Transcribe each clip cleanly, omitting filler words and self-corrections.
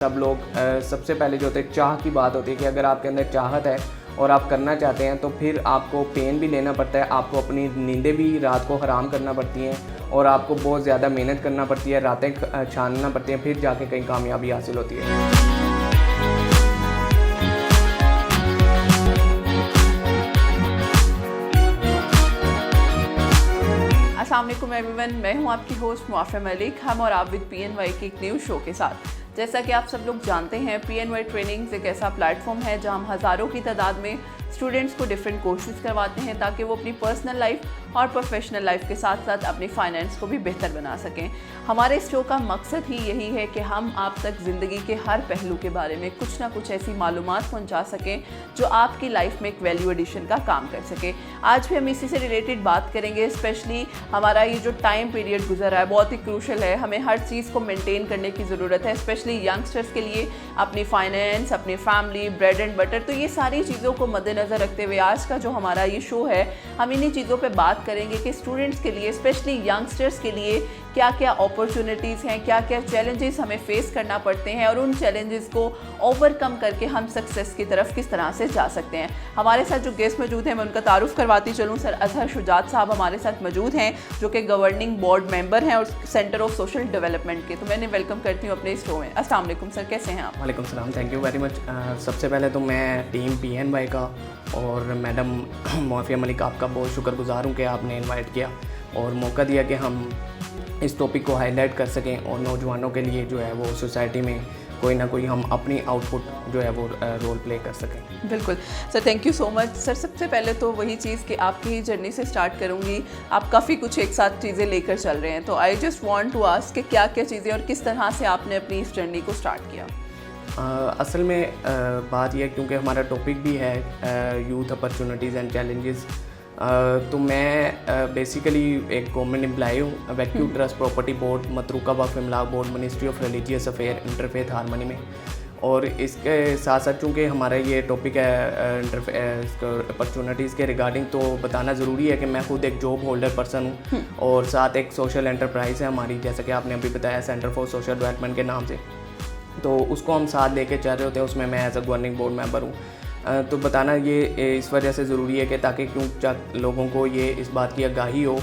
सब लोग सबसे पहले जो होते हैं चाह की बात होती है कि अगर आपके अंदर चाहत है और आप करना चाहते हैं तो फिर आपको पेन भी लेना पड़ता है, आपको अपनी नींदें भी रात को हराम करना पड़ती हैं और आपको बहुत ज़्यादा मेहनत करना पड़ती है, रातें छानना पड़ती हैं, फिर जाके कहीं कामयाबी हासिल होती है। अस्सलाम वालेकुम एवरीवन, मैं हूं आपकी होस्ट मुआफ़िया मलिक। हम और आप विद PNY के एक न्यू शो के साथ। जैसा कि आप सब लोग जानते हैं, PNY ट्रेनिंग्स एक ऐसा प्लेटफॉर्म है जहां हम हज़ारों की तादाद में स्टूडेंट्स को डिफरेंट कोर्सेज करवाते हैं ताकि वो अपनी पर्सनल लाइफ और प्रोफेशनल लाइफ के साथ साथ अपनी फाइनेंस को भी बेहतर बना सकें। हमारे इस शो का मकसद ही यही है कि हम आप तक ज़िंदगी के हर पहलू के बारे में कुछ ना कुछ ऐसी मालूमात पहुंचा सकें जो आपकी लाइफ में एक वैल्यू एडिशन का काम कर सके। आज भी हम इसी से रिलेटेड बात करेंगे। स्पेशली हमारा ये जो टाइम पीरियड गुजर रहा है बहुत ही क्रूशल है, हमें हर चीज़ को मेंटेन करने की ज़रूरत है, स्पेशली यंगस्टर्स के लिए अपनी फाइनेंस, अपनी फैमिली, ब्रेड एंड बटर। तो ये सारी चीज़ों को मद्देनज़र रखते हुए आज का जो हमारा ये शो है, हम इन्हीं चीज़ों पे बात करेंगे कि स्टूडेंट्स के लिए, स्पेशली यंगस्टर्स के लिए क्या क्या अपॉर्चुनिटीज़ हैं, क्या क्या चैलेंजेस हमें फेस करना पड़ते हैं और उन चैलेंजेस को ओवरकम करके हम सक्सेस की तरफ किस तरह से जा सकते हैं। हमारे साथ जो गेस्ट मौजूद हैं मैं उनका तारुफ करवाती चलूँ। सर अजहर शुजात साहब हमारे साथ मौजूद हैं जो कि गवर्निंग बोर्ड मेंबर हैं और सेंटर ऑफ सोशल डेवलपमेंट के। तो मैंने वेलकम करती हूँ अपने इस शो में। अस्सलाम वालेकुम सर, कैसे हैं आप? वालेकुम सलाम, थैंक यू वेरी मच। सबसे पहले तो मैं टीम PNY का और मैडम मुआफ़िया मलिक आपका बहुत शुक्रगुजार हूँ कि आपने इनवाइट किया और मौका दिया कि हम इस टॉपिक को हाईलाइट कर सकें और नौजवानों के लिए जो है वो सोसाइटी में कोई ना कोई हम अपनी आउटपुट जो है वो रोल प्ले कर सकें। बिल्कुल sir, thank you so much. Sir सबसे पहले तो वही चीज़ कि आपकी ही जर्नी से स्टार्ट करूँगी। आप काफ़ी कुछ एक साथ चीज़ें लेकर चल रहे हैं, तो I just want to ask कि क्या क्या चीज़ें और किस तरह से आपने अपनी इस जर्नी को स्टार्ट किया। असल में बात यह क्योंकि हमारा टॉपिक भी है यूथ अपॉर्चुनिटीज़ एंड चैलेंजेस, तो मैं बेसिकली एक गवर्नमेंट एम्प्लॉय हूँ, वैक्यू ट्रस्ट प्रॉपर्टी बोर्ड, मतरूका वक्फ इमलाक board, ministry of religious affair, interfaith harmony में। और इसके साथ साथ चूँकि हमारा ये टॉपिक है अपॉर्चुनिटीज़ के रिगार्डिंग, तो बताना ज़रूरी है कि मैं खुद एक जॉब होल्डर पर्सन हूँ और साथ एक सोशल एंटरप्राइज़ है हमारी, जैसा कि आपने अभी बताया, सेंटर फॉर सोशल डेवलपमेंट के नाम से। तो उसको हम साथ लेके चल रहे होते हैं, उसमें मैं as a governing board member हूँ। तो बताना ये इस वजह से ज़रूरी है कि ताकि क्यों लोगों को ये इस बात की आगाही हो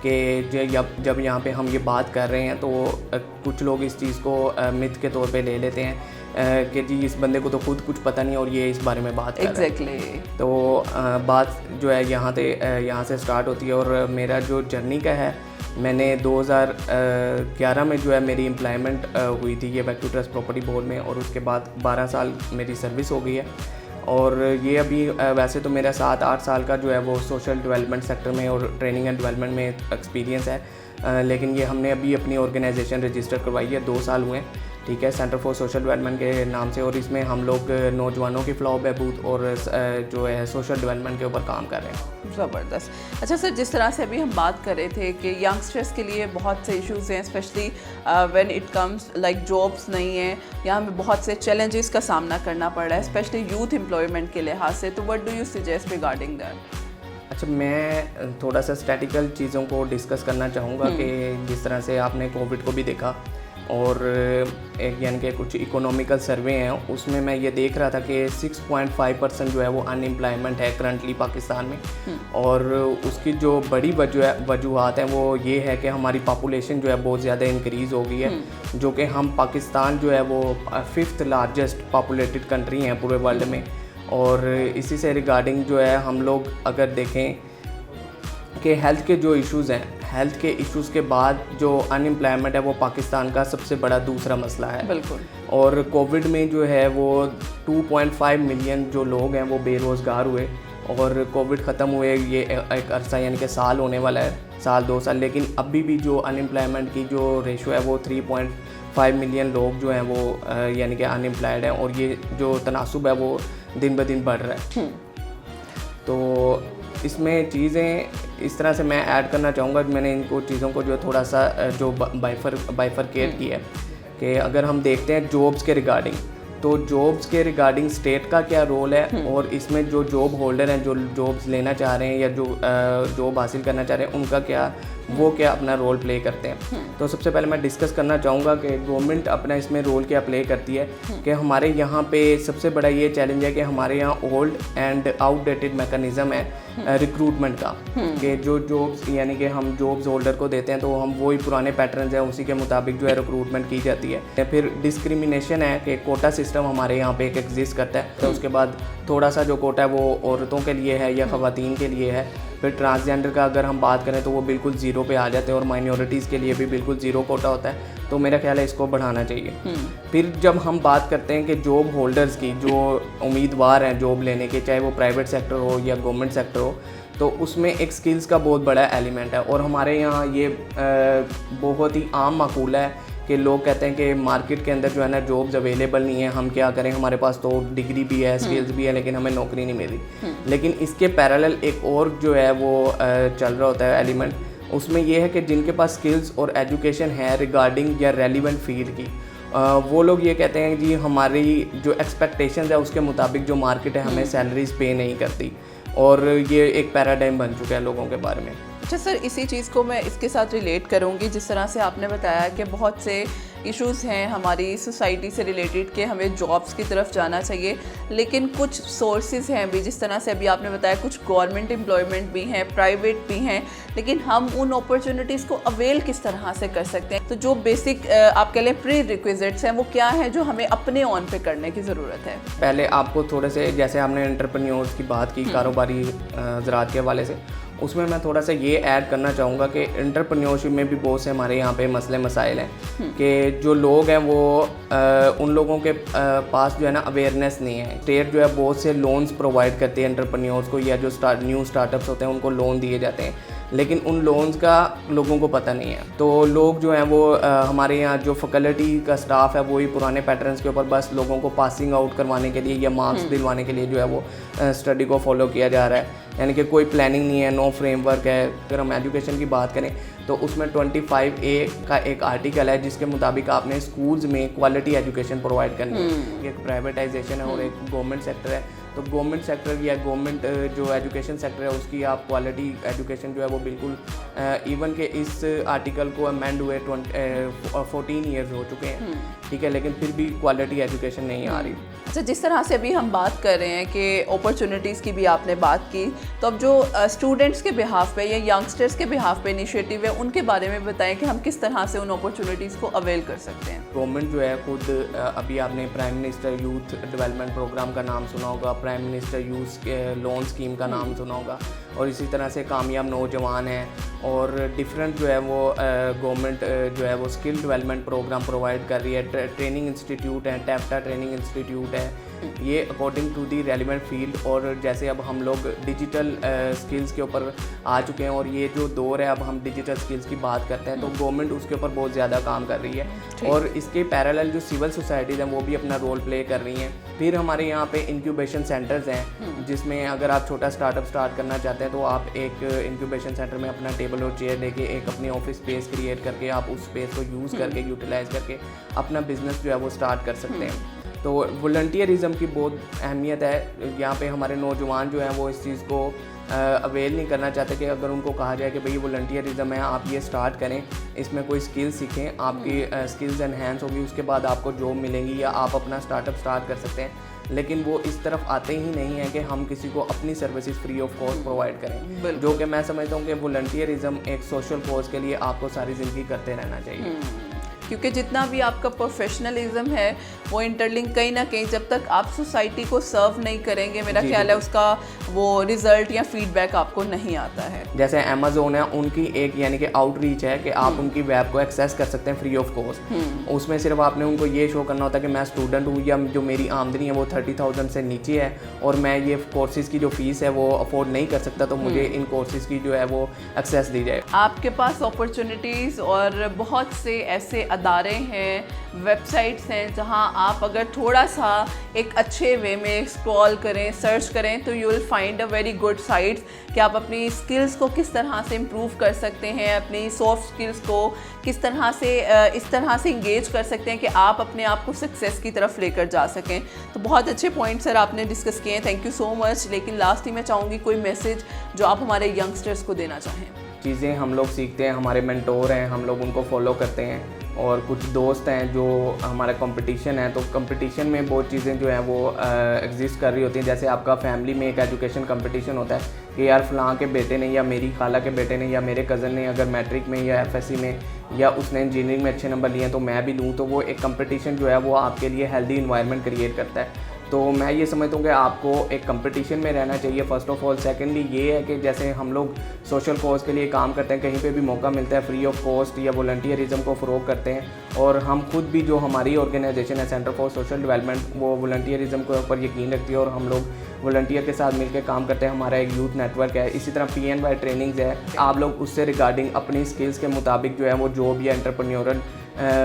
कि जब यहाँ पे हम ये बात कर रहे हैं तो कुछ लोग इस चीज़ को मिथ के तौर पे ले लेते हैं कि जी इस बंदे को तो खुद कुछ पता नहीं और ये इस बारे में बात कर रहा है। तो बात जो है यहाँ से स्टार्ट होती है और मेरा जो जर्नी का है, मैंने 2011 में जो है मेरी एम्प्लॉयमेंट हुई थी ये वैक्यू ट्रस्ट प्रॉपर्टी बोर्ड में और उसके बाद 12 साल मेरी सर्विस हो गई है। और ये अभी वैसे तो मेरा 7-8 साल का जो है वो सोशल डेवलपमेंट सेक्टर में और ट्रेनिंग एंड डेवलपमेंट में एक्सपीरियंस है, लेकिन ये हमने अभी अपनी ऑर्गेनाइजेशन रजिस्टर करवाई है, 2 साल हुए हैं, ठीक है, सेंटर फॉर सोशल डेवलपमेंट के नाम से। और इसमें हम लोग नौजवानों की फ़लाह बहबूद और जो है सोशल डेवलपमेंट के ऊपर काम कर रहे हैं। ज़बरदस्त। अच्छा सर, जिस तरह से अभी हम बात कर रहे थे कि यंगस्टर्स के लिए बहुत से इश्यूज़ हैं, specially when it comes like jobs नहीं है, यहाँ हमें बहुत से चैलेंजेस का सामना करना पड़ रहा है, स्पेशली यूथ एम्प्लॉयमेंट के लिहाज से। तो what do you suggest regarding that? अच्छा, मैं थोड़ा सा स्टैटिकल चीज़ों को डिस्कस करना चाहूँगा कि जिस तरह से आपने कोविड को भी देखा और एक यानी कि कुछ इकोनॉमिकल सर्वे हैं, उसमें मैं ये देख रहा था कि 6.5% जो है वो अनएम्प्लॉयमेंट है करंटली पाकिस्तान में। और उसकी जो बड़ी वजूहत हैं वो ये है कि हमारी पॉपुलेशन जो है बहुत ज़्यादा इंक्रीज़ हो गई है, जो कि हम पाकिस्तान जो है वो 5th लार्जेस्ट पॉपुलेटेड कंट्री हैं पूरे वर्ल्ड में। और इसी से रिगार्डिंग जो है हम लोग अगर देखें कि हेल्थ के जो इश्यूज़ हैं, हेल्थ के इश्यूज़ के बाद जो अनएम्प्लॉयमेंट है वो पाकिस्तान का सबसे बड़ा दूसरा मसला है। बिल्कुल। और कोविड में जो है वो 2.5 मिलियन जो लोग हैं वो बेरोज़गार हुए और कोविड ख़त्म हुए ये एक अरसा यानी कि साल होने वाला है, 1-2 साल, लेकिन अभी भी जो अनएम्प्लॉयमेंट की जो रेशो है वो 3.5 मिलियन लोग जो हैं वो यानी कि अनएम्प्लॉयड हैं और ये जो तनासुब है वो दिन ब दिन बढ़ रहा है। तो इसमें चीज़ें इस तरह से मैं ऐड करना चाहूँगा, मैंने इनको चीज़ों को जो थोड़ा सा जो बाइफरकेट की है कि अगर हम देखते हैं जॉब्स के रिगार्डिंग, तो जॉब्स के रिगार्डिंग स्टेट का क्या रोल है और इसमें जो जॉब होल्डर हैं जो जॉब्स लेना चाह रहे हैं या जो जॉब हासिल करना चाह रहे हैं उनका क्या वो क्या अपना रोल प्ले करते हैं। तो सबसे पहले मैं डिस्कस करना चाहूँगा कि गवर्नमेंट अपना इसमें रोल क्या प्ले करती है। कि हमारे यहाँ पे सबसे बड़ा ये चैलेंज है कि हमारे यहाँ ओल्ड एंड आउटडेटेड मैकेनिज़्म है रिक्रूटमेंट का, कि जो जॉब्स यानी कि हम जॉब्स होल्डर को देते हैं तो हम वही पुराने पैटर्न्स हैं उसी के मुताबिक जो है रिक्रूटमेंट की जाती है। फिर डिस्क्रिमिनेशन है कि कोटा सिस्टम हमारे यहाँ पे एक एग्जिस्ट करता है। तो उसके बाद थोड़ा सा जो कोटा है वो औरतों के लिए है या ख़वातीन के लिए है। फिर ट्रांसजेंडर का अगर हम बात करें तो वो बिल्कुल ज़ीरो पे आ जाते हैं और माइनॉरिटीज़ के लिए भी बिल्कुल ज़ीरो कोटा होता है। तो मेरा ख्याल है इसको बढ़ाना चाहिए। फिर जब हम बात करते हैं कि जॉब होल्डर्स की, जो उम्मीदवार हैं जॉब लेने के, चाहे वो प्राइवेट सेक्टर हो या गवर्नमेंट सेक्टर हो, तो उसमें एक स्किल्स का बहुत बड़ा एलिमेंट है। और हमारे यहाँ ये बहुत ही आम माकूल है कि लोग कहते हैं कि मार्केट के अंदर जो है ना जॉब्स अवेलेबल नहीं है, हम क्या करें, हमारे पास तो डिग्री भी है, स्किल्स भी है, लेकिन हमें नौकरी नहीं मिल रही। लेकिन इसके पैरेलल एक और जो है वो चल रहा होता है एलिमेंट, उसमें ये है कि जिनके पास स्किल्स और एजुकेशन है रिगार्डिंग या रेलिवेंट फील्ड की, वो लोग ये कहते हैं जी हमारी जो एक्सपेक्टेशंस है उसके मुताबिक जो मार्केट है हमें सैलरीज पे नहीं करती। और ये एक पैराडाइम बन चुका है लोगों के बारे में। अच्छा सर, इसी चीज़ को मैं इसके साथ रिलेट करूँगी, जिस तरह से आपने बताया कि बहुत से इश्यूज़ हैं हमारी सोसाइटी से रिलेटेड कि हमें जॉब्स की तरफ जाना चाहिए, लेकिन कुछ सोर्सेज हैं भी, जिस तरह से अभी आपने बताया कुछ गवर्नमेंट एम्प्लॉयमेंट भी हैं, प्राइवेट भी हैं, लेकिन हम उन अपॉर्चुनिटीज़ को अवेल किस तरह से कर सकते हैं। तो जो बेसिक आप कह लें प्री रिक्विजिट्स हैं वो क्या है जो हमें अपने ऑन पे करने की ज़रूरत है? पहले आपको थोड़े से, जैसे आपने एंटरप्रेन्योर्स की बात की कारोबारी ज़राअत के हवाले से, उसमें मैं थोड़ा सा ये ऐड करना चाहूँगा कि एंटरप्रेन्योरशिप में भी बहुत से हमारे यहाँ पे मसले मसाइल हैं कि जो लोग हैं वो उन लोगों के पास जो है ना अवेयरनेस नहीं है। स्टेट जो है बहुत से लोन्स प्रोवाइड करती है एंटरप्रेन्योर्स को, या जो न्यू स्टार्टअप्स होते हैं उनको लोन दिए जाते हैं, लेकिन उन लोन्स का लोगों को पता नहीं है। तो लोग जो हैं वो हमारे यहाँ जो फैकल्टी का स्टाफ है वही पुराने पैटर्न्स के ऊपर बस लोगों को पासिंग आउट करवाने के लिए या मार्क्स दिलवाने के लिए जो है वो स्टडी को फॉलो किया जा रहा है, यानी कि कोई प्लानिंग नहीं है, नो फ्रेमवर्क है। अगर हम एजुकेशन की बात करें तो उसमें 25A का एक आर्टिकल है जिसके मुताबिक आपने स्कूल्स में क्वालिटी एजुकेशन प्रोवाइड करनी है। एक प्राइवेटाइजेशन है और एक गवर्नमेंट सेक्टर है। तो गवर्नमेंट सेक्टर या गवर्नमेंट जो एजुकेशन सेक्टर है उसकी आप क्वालिटी एजुकेशन जो है वो बिल्कुल इवन के इस आर्टिकल को अमेंड हुए 14 ईयर्स हो चुके हैं, ठीक है, लेकिन फिर भी क्वालिटी एजुकेशन नहीं आ रही। अच्छा, जिस तरह से अभी हम बात कर रहे हैं कि अपॉर्चुनिटीज़ की भी आपने बात की, तो अब जो स्टूडेंट्स के बिहाफ पे या यंगस्टर्स के बिहाफ पे इनिशिएटिव है उनके बारे में बताएं कि हम किस तरह से उन अपॉर्चुनिटीज़ को अवेल कर सकते हैं। गवर्नमेंट जो है खुद अभी आपने prime minister youth development programme का नाम सुना होगा, prime minister youth loan scheme का नाम सुना होगा, और इसी तरह से कामयाब नौजवान हैं और डिफरेंट जो है वो गवर्नमेंट जो है वो स्किल डेवलपमेंट प्रोग्राम प्रोवाइड कर रही है। ट्रेनिंग इंस्टीट्यूट है, टैप्टा ट्रेनिंग इंस्टीट्यूट है, ये according to the relevant field. और जैसे अब हम लोग डिजिटल स्किल्स के ऊपर आ चुके हैं और ये जो दौर है अब हम डिजिटल स्किल्स की बात करते हैं, तो गवर्नमेंट उसके ऊपर बहुत ज़्यादा काम कर रही है और इसके पैरेलल जो सिविल सोसाइटीज़ हैं वो भी अपना रोल प्ले कर रही हैं। फिर हमारे यहाँ पे इंक्यूबेशन सेंटर्स हैं जिसमें अगर आप छोटा स्टार्टअप स्टार्ट करना चाहते हैं तो आप एक इंक्यूबेशन सेंटर में अपना टेबल और चेयर लेके एक अपनी ऑफिस स्पेस क्रिएट करके आप उस स्पेस को यूज़ करके यूटिलाइज करके अपना बिजनेस जो है वो स्टार्ट कर सकते हैं। तो वॉलंटियरिज्म की बहुत अहमियत है यहाँ पे। हमारे नौजवान जो हैं वो इस चीज़ को अवेल नहीं करना चाहते कि अगर उनको कहा जाए कि भाई वॉलंटियरिज्म है, आप ये स्टार्ट करें, इसमें कोई स्किल सीखें, आपकी स्किल्स एनहेंस होगी, उसके बाद आपको जॉब मिलेंगी या आप अपना स्टार्टअप स्टार्ट कर सकते हैं। लेकिन वो इस तरफ आते ही नहीं है कि हम किसी को अपनी services free of cost provide करें, जो कि मैं समझता हूँ कि वॉलंटियरिज्म एक सोशल कॉज के लिए आपको सारी ज़िंदगी करते रहना चाहिए। क्योंकि जितना भी आपका प्रोफेशनलिज्म है वो इंटरलिंक कहीं ना कहीं जब तक आप सोसाइटी को सर्व नहीं करेंगे, मेरा ख्याल है उसका वो रिजल्ट या फीडबैक आपको नहीं आता है। जैसे अमेज़ोन है, उनकी एक यानी कि आउटरीच है कि आप उनकी वेब को एक्सेस कर सकते हैं फ्री ऑफ कॉस्ट। उसमें सिर्फ आपने उनको ये शो करना होता है कि मैं स्टूडेंट हूँ या जो मेरी आमदनी है वो 30,000 से नीचे है और मैं ये कोर्सेज़ की जो फ़ीस है वो अफोर्ड नहीं कर सकता, तो मुझे इन कोर्सेज़ की जो है वो एक्सेस दी जाए। आपके पास अपॉर्चुनिटीज़ और बहुत से ऐसे अदारे हैं, वेबसाइट्स हैं जहां आप अगर थोड़ा सा एक अच्छे वे में स्क्रॉल करें, सर्च करें, तो you will find a very good sites कि आप अपनी स्किल्स को किस तरह से इम्प्रूव कर सकते हैं, अपनी सॉफ्ट स्किल्स को किस तरह से इस तरह से इंगेज कर सकते हैं कि आप अपने आप को सक्सेस की तरफ लेकर जा सकें। तो बहुत अच्छे पॉइंट सर आपने डिस्कस किए हैं, थैंक यू सो मच। लेकिन लास्ट ही मैं चाहूँगी कोई मैसेज जो आप हमारे यंगस्टर्स को देना चाहें। चीज़ें हम लोग सीखते हैं, हमारे मेंटोर हैं, हम लोग उनको फॉलो करते हैं, और कुछ दोस्त हैं जो हमारा कंपटीशन है, तो कंपटीशन में बहुत चीज़ें जो हैं वो एग्जिस्ट कर रही होती हैं। जैसे आपका फैमिली में एक एजुकेशन कंपटीशन होता है कि यार फ़लाँ के बेटे ने या मेरी खाला के बेटे ने या मेरे कज़न ने अगर मैट्रिक में या एफएससी में या उसने इंजीनियरिंग में अच्छे नंबर लिए हैं तो मैं भी लूँ, तो वो एक कंपटीशन जो है वो आपके लिए हेल्दी इन्वायरमेंट क्रिएट करता है। तो मैं ये समझता हूँ कि आपको एक कंपटीशन में रहना चाहिए फ़र्स्ट ऑफ़ ऑल। सेकेंडली ये है कि जैसे हम लोग सोशल कॉज के लिए काम करते हैं, कहीं पे भी मौका मिलता है फ्री ऑफ कॉस्ट या वॉलंटियरिज्म को फ़रोग करते हैं, और हम खुद भी जो हमारी ऑर्गेनाइजेशन है सेंटर फॉर सोशल डेवलपमेंट, वो वॉलंटियरिज्म के ऊपर यकीन रखती है और हम लोग वॉलंटियर के साथ मिलकर काम करते हैं। हमारा एक यूथ नेटवर्क है। इसी तरह PNY ट्रेनिंग्स है, आप लोग उससे रिगार्डिंग अपनी स्किल्स के मुताबिक जो है वो जॉब या एंटरप्रेन्योरल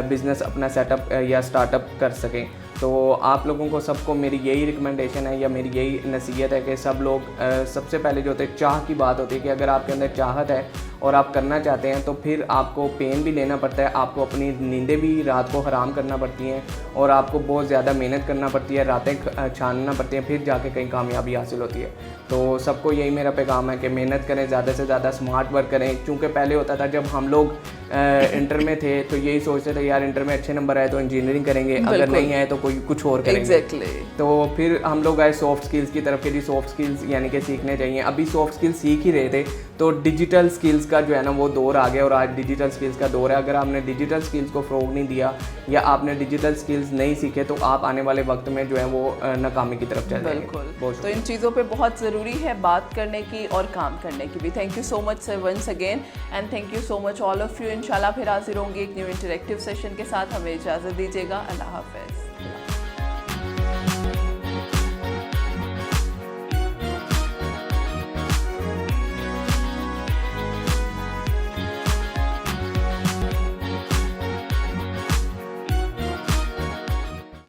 बिज़नेस अपना सेटअप या स्टार्टअप कर सकें। तो आप लोगों को सबको मेरी यही रिकमेंडेशन है या मेरी यही नसीहत है कि सब लोग सबसे पहले जो होते हैं चाह की बात होती है कि अगर आपके अंदर चाहत है और आप करना चाहते हैं तो फिर आपको पेन भी लेना पड़ता है, आपको अपनी नींदें भी रात को हराम करना पड़ती हैं और आपको बहुत ज़्यादा मेहनत करना पड़ती है, रातें छानना पड़ती हैं, फिर जाके कहीं कामयाबी हासिल होती है। तो सबको यही मेरा पैगाम है कि मेहनत करें, ज़्यादा से ज़्यादा स्मार्ट वर्क करें। क्योंकि पहले होता था जब हम लोग इंटर में थे तो यही सोचते थे यार इंटर में अच्छे नंबर आए तो इंजीनियरिंग करेंगे, अगर नहीं आए तो कोई कुछ और करेंगे। तो फिर हम लोग आए सॉफ्ट स्किल्स की तरफ के जी सॉफ्ट स्किल्स यानी कि सीखने चाहिए। अभी सॉफ्ट स्किल्स सीख ही रहे थे तो डिजिटल स्किल्स का जो है ना वो दौर आ गया और आज डिजिटल स्किल्स का दौर है। अगर आपने डिजिटल स्किल्स को फ़रोग नहीं दिया या आपने डिजिटल स्किल्स नहीं सीखे तो आप आने वाले वक्त में जो है वो नाकामी की तरफ चल जाएंगे। बिल्कुल, तो इन चीज़ों पे बहुत ज़रूरी है बात करने की और काम करने की भी। Thank you so much sir once again, and thank you so much all of you. इंशाल्लाह फिर हाजिर होंगे एक न्यू इंटरेक्टिव सेशन के साथ। हमें इजाज़त दीजिएगा। अल्लाह हाफ़िज़।